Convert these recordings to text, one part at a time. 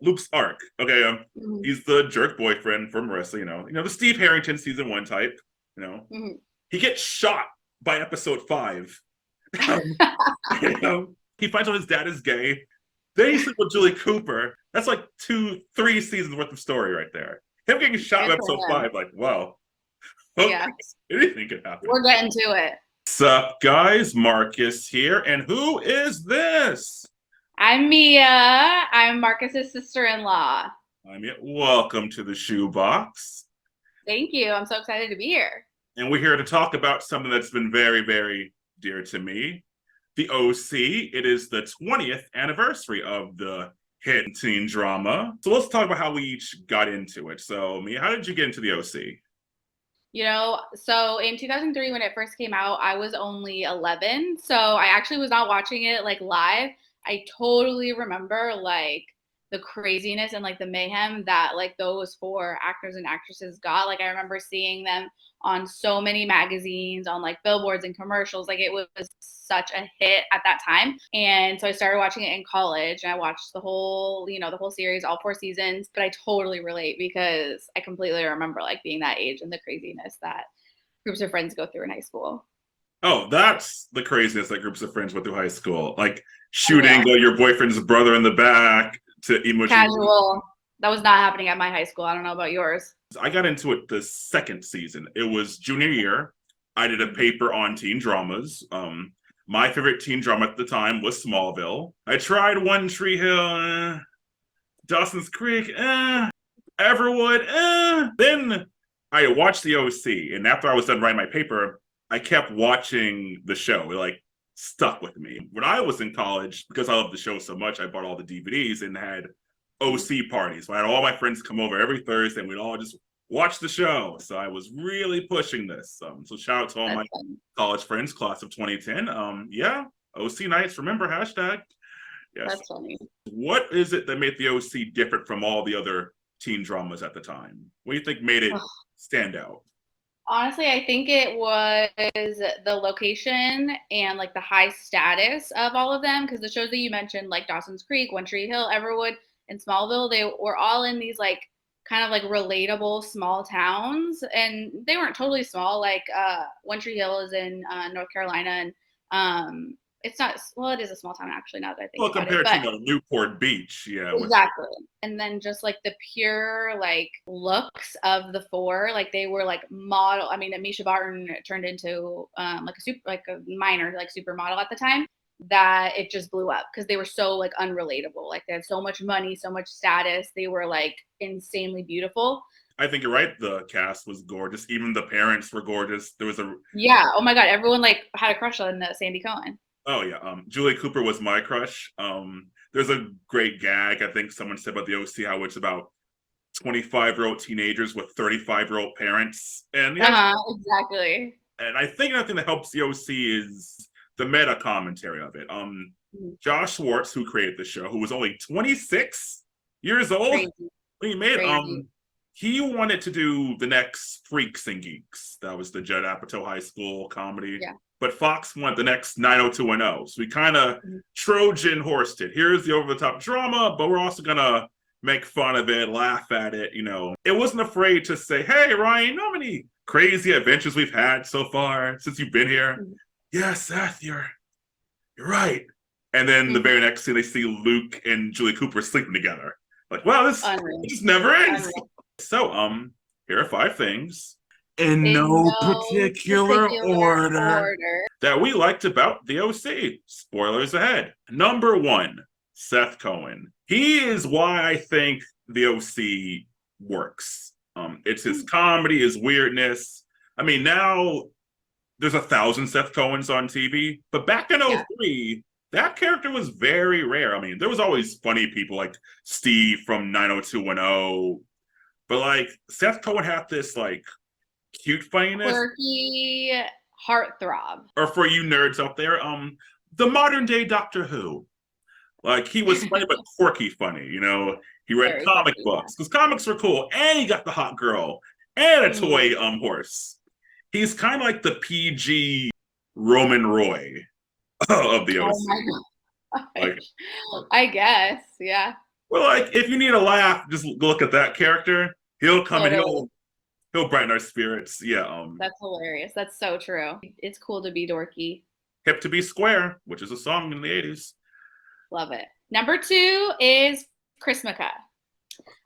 Luke's arc. Okay, Mhm. he's the jerk boyfriend for Marissa. The Steve Harrington season one type. You know, Mhm. he gets shot by episode 5. He finds out his dad is gay. Then he sleeps with Julie Cooper. That's like 2, 3 seasons worth of story right there. Him getting shot in Good for episode him. 5, like, wow, okay, Yeah, anything could happen. we're getting to it. Sup, guys? Marcus here, and who is this? I'm Mia. I'm Marcus's sister-in-law. Welcome to the Shoebox, Thank you. I'm so excited to be here. and we're here to talk about something that's been very, very dear to me. The OC. It is the 20th anniversary of the hit teen drama. So let's talk about how we each got into it. So, Mia, how did you get into the OC? So in 2003, when it first came out, I was only 11. So I actually was not watching it like live. I totally remember like the craziness and like the mayhem that like those four actors and actresses got. Like I remember seeing them on so many magazines, on like billboards and commercials. Like it was such a hit at that time. And so I started watching it in college and I watched the whole series, all 4 seasons. But I totally relate because I completely remember like being that age and the craziness that groups of friends go through in high school. Oh, that's the craziness that groups of friends went through high school. Like shooting Unreal. your boyfriend's brother in the back to emotional. Casual. That was not happening at my high school. I don't know about yours. I got into it the second season. It was junior year. I did a paper on teen dramas. My favorite teen drama at the time was Smallville. I tried One Tree Hill, Dawson's Creek, Everwood. Then I watched the OC, and after I was done writing my paper, I kept watching the show. It like stuck with me. When I was in college, because I loved the show so much, I bought all the DVDs and had OC parties. I had all my friends come over every Thursday, and we'd all just watch the show. So I was really pushing this. So shout out to all my That's funny. college friends, class of 2010. Yeah, OC nights. Remember hashtag. Yes. That's funny. What is it that made the OC different from all the other teen dramas at the time? What do you think made it stand out? Honestly, I think it was the location and like the high status of all of them because the shows that you mentioned, like Dawson's Creek, One Tree Hill, Everwood, and Smallville, they were all in these like kind of like relatable small towns, and they weren't totally small. Like One Tree Hill is in North Carolina, and it's not well, it is a small town actually. Now that I think Well, about it, compared to but Newport Beach, yeah, which exactly. And then just like the pure like looks of the four, like they were like model. I mean, Mischa Barton turned into like a minor like supermodel at the time. That it just blew up because they were so like unrelatable. Like they had so much money, so much status. They were like insanely beautiful. I think you're right. The cast was gorgeous. Even the parents were gorgeous. There was a Yeah. Oh my god, everyone like had a crush on Sandy Cohen. Oh yeah, Julie Cooper was my crush. There's a great gag. I think someone said about the OC how it's about 25-year-old teenagers with 35-year-old parents, and Uh yeah, huh. Exactly. and I think another thing that helps the OC is the meta commentary of it. Josh Schwartz, who created the show, who was only 26 years old Crazy. when he made Crazy. he wanted to do the next Freaks and Geeks. That was the Judd Apatow High School comedy. Yeah. But Fox wanted the next 90210. So we kind of Trojan horsed it. Here's the over-the-top drama, but we're also gonna make fun of it, laugh at it. It wasn't afraid to say, "Hey, Ryan, you know how many crazy adventures we've had so far since you've been here?" Mm-hmm. Yeah, Seth, you're right. And then the very next scene, they see Luke and Julie Cooper sleeping together. Like, wow, this Unreal. it just never ends. Unreal. So, here are 5 things in In no no particular order order. that we liked about the OC. Spoilers ahead. Number 1, Seth Cohen. He is why I think the OC works. It's his comedy, his weirdness. I mean, now there's 1,000 Seth Cohens on TV, but back in Yeah. '03, that character was very rare. I mean, there was always funny people like Steve from 90210, but like Seth Cohen had this like cute funniness. Quirky heartthrob. Or for you nerds out there, the modern day Doctor Who. Like he was funny but quirky funny. He read Very comic quirky, books because comics were cool, and he got the hot girl and a yeah. toy horse. He's kind of like the PG Roman Roy of the OC. Oh my god. Like, I guess, yeah. Well, like if you need a laugh, just look at that character. He'll come and Totally. he'll brighten our spirits. Yeah. That's hilarious. That's so true. It's cool to be dorky. Hip to be square, which is a song in the 80s. Love it. Number 2 is Chrismukkah.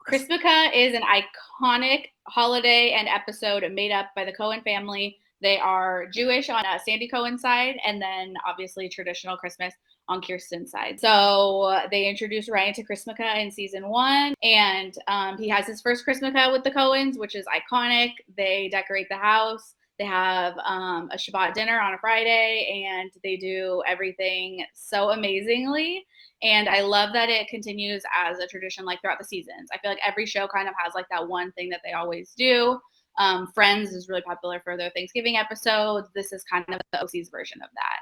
Chrismukkah is an iconic holiday and episode made up by the Cohen family. They are Jewish on Sandy Cohen's side, and then obviously traditional Christmas on Kirsten's side. So they introduced Ryan to Chrismukkah in season 1, and he has his first Chrismukkah with the Cohens, which is iconic. They decorate the house. They have a Shabbat dinner on a Friday, and they do everything so amazingly. And I love that it continues as a tradition like throughout the seasons. I feel like every show kind of has like that one thing that they always do. Friends is really popular for their Thanksgiving episodes. This is kind of the OC's version of that.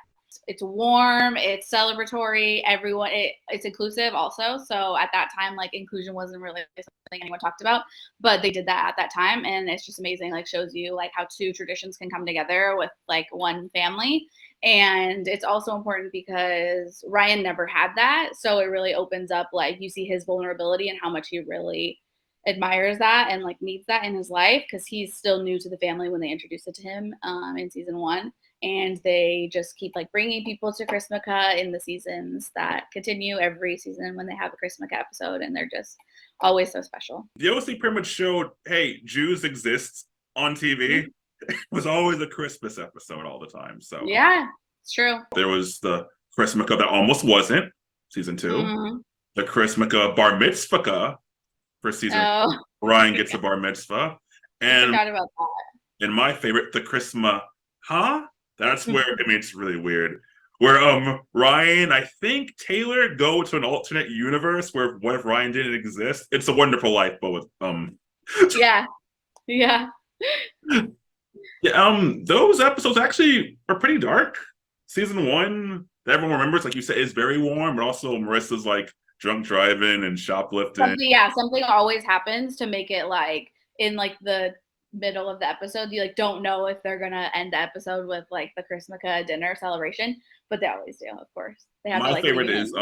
It's warm, it's celebratory, everyone, it's inclusive also. So at that time, like inclusion wasn't really something anyone talked about, but they did that at that time. And it's just amazing, like shows you like how two traditions can come together with like one family. And it's also important because Ryan never had that. So it really opens up, like you see his vulnerability and how much he really admires that and like needs that in his life, because he's still new to the family when they introduced it to him in season 1. And they just keep like bringing people to Chrismukkah in the seasons that continue every season when they have a Chrismukkah episode, and they're just always so special. The OC pretty much showed, hey, Jews exist on TV. Mm-hmm. It was always a Christmas episode all the time. So yeah, it's true. There was the Chrismukkah that almost wasn't, season 2. Mm-hmm. The Chrismukkah bar mitzvah for season 4. Ryan gets a bar mitzvah. And I forgot about that. And my favorite, the Christmas, that's where, I mean, it's really weird. Where Ryan, I think Taylor go to an alternate universe where what if Ryan didn't exist? It's a Wonderful Life, but with Yeah. Yeah, those episodes actually are pretty dark. Season 1, everyone remembers, like you said, is very warm, but also Marissa's like drunk driving and shoplifting. Something always happens to make it like in like the middle of the episode. You like don't know if they're gonna end the episode with like the Chrismukkah dinner celebration, but they always do, of course. They have My to, like, favorite is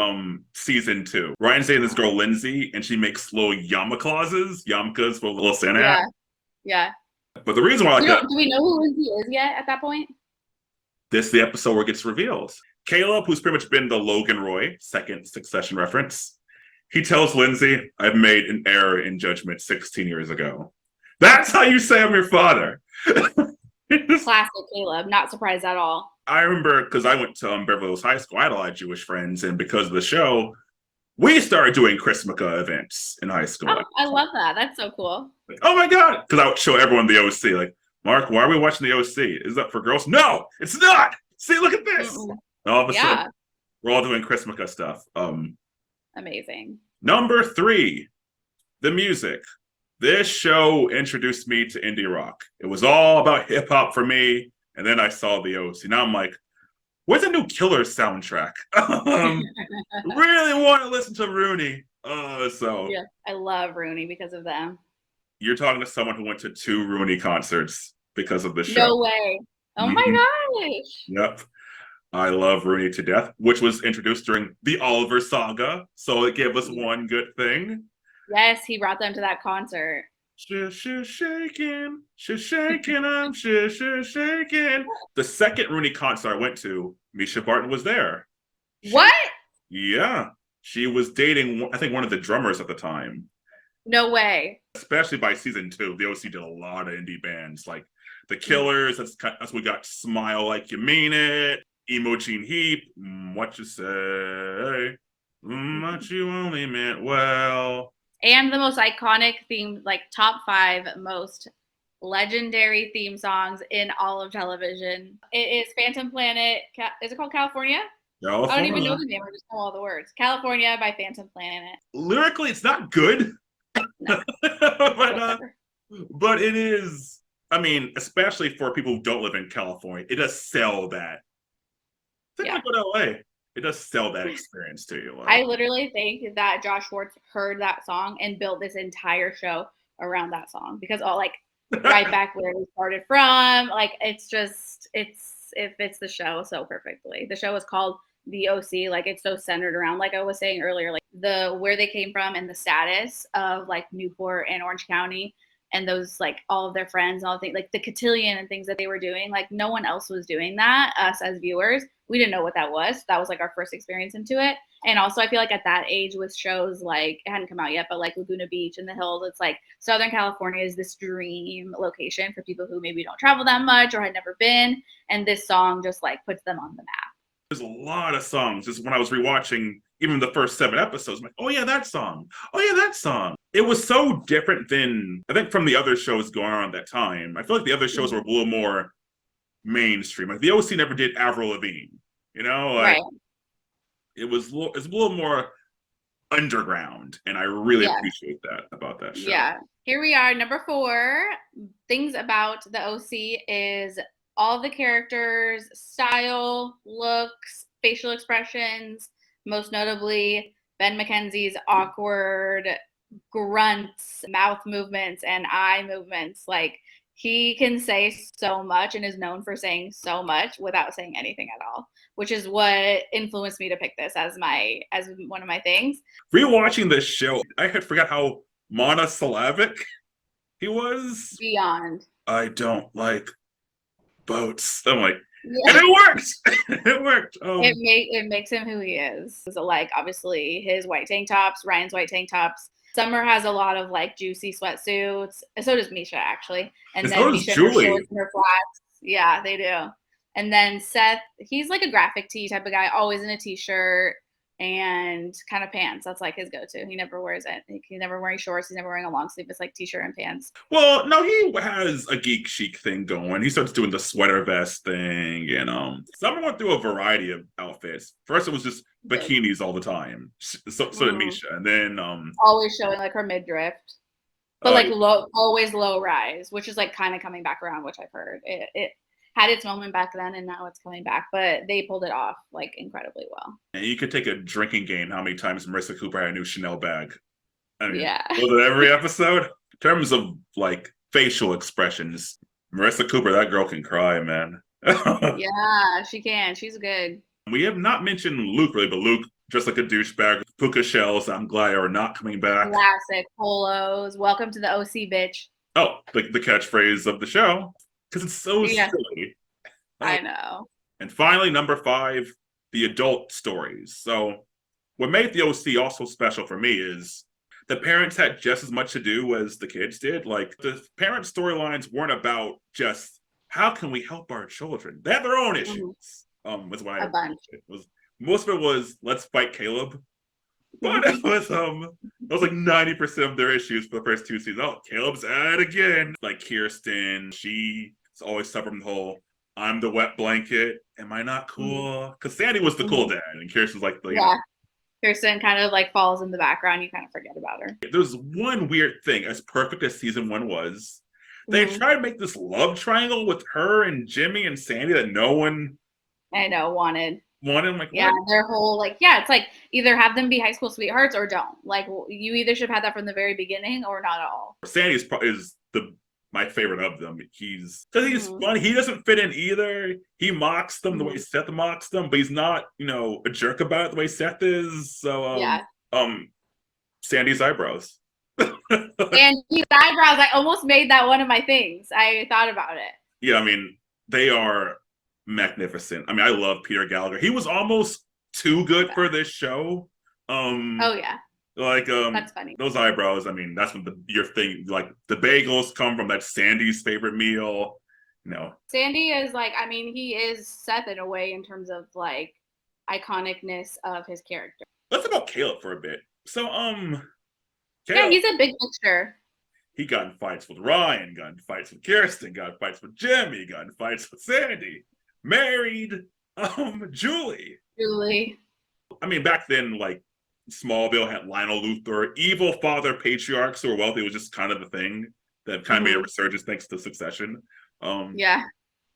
season 2. Ryan's dating this girl Lindsay, and she makes little yarmulkes for little Santa hat. Yeah. But the reason why I like that, do we know who Lindsay is yet at that point? This is the episode where it gets revealed. Caleb, who's pretty much been the Logan Roy, second Succession reference, he tells Lindsay, I've made an error in judgment 16 years ago. That's how you say I'm your father. Classic Caleb. Not surprised at all. I remember, because I went to Beverly Hills High School, I had a lot of Jewish friends, and because of the show, we started doing Chrismukkah events in high school. Oh, I love that. That's so cool. Like, oh my God. Because I would show everyone the OC, like, Mark, why are we watching the OC? Is that for girls? No, it's not. See, look at this. Mm-mm. All of a sudden, we're all doing Chrismukkah stuff. Amazing. Number 3, the music. This show introduced me to indie rock. It was all about hip hop for me, and then I saw the OC. Now I'm like, where's the new Killers soundtrack? Really want to listen to Rooney. Yeah, I love Rooney because of them. You're talking to someone who went to 2 Rooney concerts because of the show. No way. Oh my gosh. Yep. I love Rooney to death, which was introduced during the Oliver saga. So it gave us one good thing. Yes, he brought them to that concert. Shaking, I'm shaking. The second Rooney concert I went to, Mischa Barton was there. What? Yeah. She was dating, I think, one of the drummers at the time. No way. Especially by season 2, the OC did a lot of indie bands, like The Killers. That's we got Smile Like You Mean It, Emo Gene Heap, What You Say, What You Only Meant Well. And the most iconic theme, like top 5 most legendary theme songs in all of television. It is Phantom Planet. Is it called California? California. I don't even know the name. I just know all the words. California by Phantom Planet. Lyrically, it's not good. No. But it is, I mean, especially for people who don't live in California, it does sell that. Think about LA. It does sell that experience to you. I literally think that Josh Schwartz heard that song and built this entire show around that song, because all like right back where we started from, like it's just it fits the show so perfectly. The show is called the OC, like it's so centered around, like I was saying earlier, like the where they came from and the status of like Newport and Orange County and those like all of their friends and all the things like the cotillion and things that they were doing. Like no one else was doing that. Us as viewers, we didn't know what that was. That was like our first experience into it. And also I feel like at that age with shows like it hadn't come out yet, but like Laguna Beach and the hills, it's like Southern California is this dream location for people who maybe don't travel that much or had never been. And this song just like puts them on the map. There's a lot of songs. Just when I was rewatching even the first 7 episodes, I'm like, oh yeah, that song. Oh yeah, that song. It was so different than I think from the other shows going on at that time. I feel like the other shows were a little more mainstream. Like the OC never did Avril Lavigne. You know, like Right. it's a little more underground, and I really Yeah. appreciate that about that show. Yeah. Here we are, number 4. Things about the OC is all the characters, style, looks, facial expressions, most notably Ben McKenzie's awkward grunts, mouth movements, and eye movements. Like he can say so much and is known for saying so much without saying anything at all, which is what influenced me to pick this as one of my things. Rewatching this show, I had forgot how monosyllabic he was. Beyond. I don't like boats. I'm like, Yeah. and it worked. It worked. It makes him who he is. So like obviously his white tank tops, Ryan's white tank tops. Summer has a lot of like juicy sweatsuits. So does Mischa actually. And then so does Mischa in her Julie. shorts and her flats. Yeah, they do. And then Seth, he's like a graphic tee type of guy, always in a t-shirt and kind of pants. That's like his go-to. He never wears it. He's never wearing shorts. He's never wearing a long sleeve. It's like t-shirt and pants. Well, no, he has a geek chic thing going. He starts doing the sweater vest thing, and Summer went through a variety of outfits. First, it was just bikinis all the time. So did Mischa, and then always showing like her midriff, but like always low rise, which is like kind of coming back around, which I've heard. It had its moment back then, and now it's coming back. But they pulled it off like incredibly well. And you could take a drinking game. How many times Marissa Cooper had a new Chanel bag? I mean, Yeah. Was it every episode? In terms of like facial expressions, Marissa Cooper, that girl can cry, man. Yeah, she can. She's good. We have not mentioned Luke really, but Luke, just like a douchebag, puka shells, I'm glad are not coming back. Classic polos. Welcome to the OC, bitch. Oh, the catchphrase of the show. Because it's so silly. I know. And finally, number 5, the adult stories. So what made the OC also special for me is the parents had just as much to do as the kids did. Like the parent storylines weren't about just how can we help our children. They had their own issues. Was why a bunch. Most of it was let's fight Caleb. But it was like 90% of their issues for the first 2 seasons. Oh, Caleb's at it again. Like Kirsten, she's always suffering the whole I'm the wet blanket. Am I not cool? Because Sandy was the cool dad, and Kirsten's like the Kirsten kind of like falls in the background. You kind of forget about her. There's one weird thing. As perfect as season 1 was, they tried to make this love triangle with her and Jimmy and Sandy that no one I know wanted. I'm like, yeah, what? their whole like, yeah, it's like either have them be high school sweethearts or don't. Like you either should have had that from the very beginning or not at all. Sandy is my favorite of them. He's funny. He doesn't fit in either. He mocks them the way Seth mocks them, but he's not, a jerk about it the way Seth is. So Sandy's eyebrows. And his eyebrows, I almost made that one of my things. I thought about it. Yeah, I mean, they are magnificent. I mean, I love Peter Gallagher. He was almost too good for this show. Oh yeah. Like that's funny. Those eyebrows, I mean, that's when your thing, like the bagels come from. That's Sandy's favorite meal. Sandy is like, I mean, he is Seth in a way in terms of like iconicness of his character. Let's talk about Caleb for a bit. So Caleb, yeah, he's a big picture. He got in fights with Ryan, got in fights with Kirsten, got in fights with Jimmy, got in fights with Sandy. Married Julie. I mean, back then, like Smallville had Lionel Luthor, evil father patriarchs who were wealthy was just kind of the thing that kind of made a resurgence thanks to Succession. Yeah.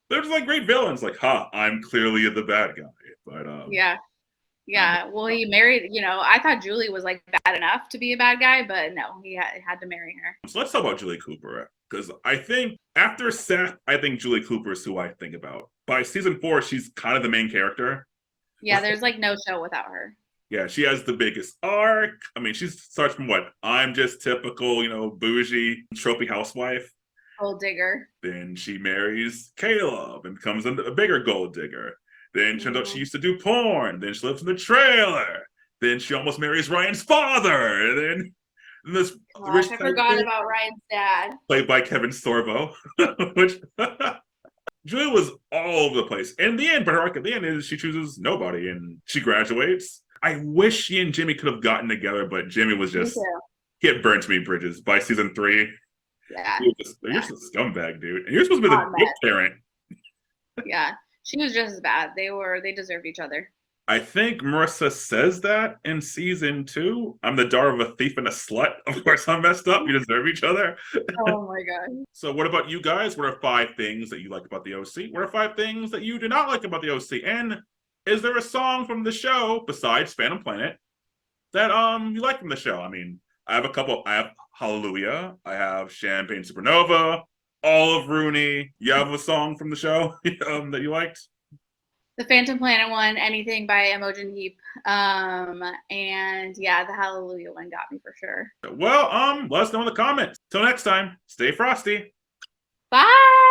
There's like great villains, like, I'm clearly the bad guy. But yeah. Well, he married, I thought Julie was like bad enough to be a bad guy, but no, he had to marry her. So let's talk about Julie Cooper, because I think after Seth, I think Julie Cooper is who I think about. By season 4, she's kind of the main character. Yeah, there's like no show without her. Yeah, she has the biggest arc. I mean, she starts from what? I'm just typical, bougie, trophy housewife. Gold digger. Then she marries Caleb and becomes a bigger gold digger. Then turns out she Mhm. used to do porn. Then she lives in the trailer. Then she almost marries Ryan's father. And then this rich Gosh, I forgot tycoon about Ryan's dad. played by Kevin Sorbo, which Julia was all over the place. And the end, but her arc at the end is she chooses nobody and she graduates. I wish she and Jimmy could have gotten together, but Jimmy was Me just, too. he had burnt me bridges by season 3. Yeah. You're Yeah. just a scumbag, dude. And you're supposed to be the Hot good mess. parent. Yeah. She was just as bad. They deserved each other. I think Marissa says that in season 2. I'm the daughter of a thief and a slut. Of course, I'm messed up. You deserve each other. Oh my god. So, what about you guys? What are 5 things that you like about the OC? What are 5 things that you do not like about the OC? And is there a song from the show besides Phantom Planet that you like from the show? I mean, I have a couple. I have Hallelujah. I have Champagne Supernova. Olive Rooney. You have a song from the show that you liked? The Phantom Planet one, anything by Imogen Heap. And yeah, the Hallelujah one got me for sure. Well, let us know in the comments. Till next time, stay frosty. Bye.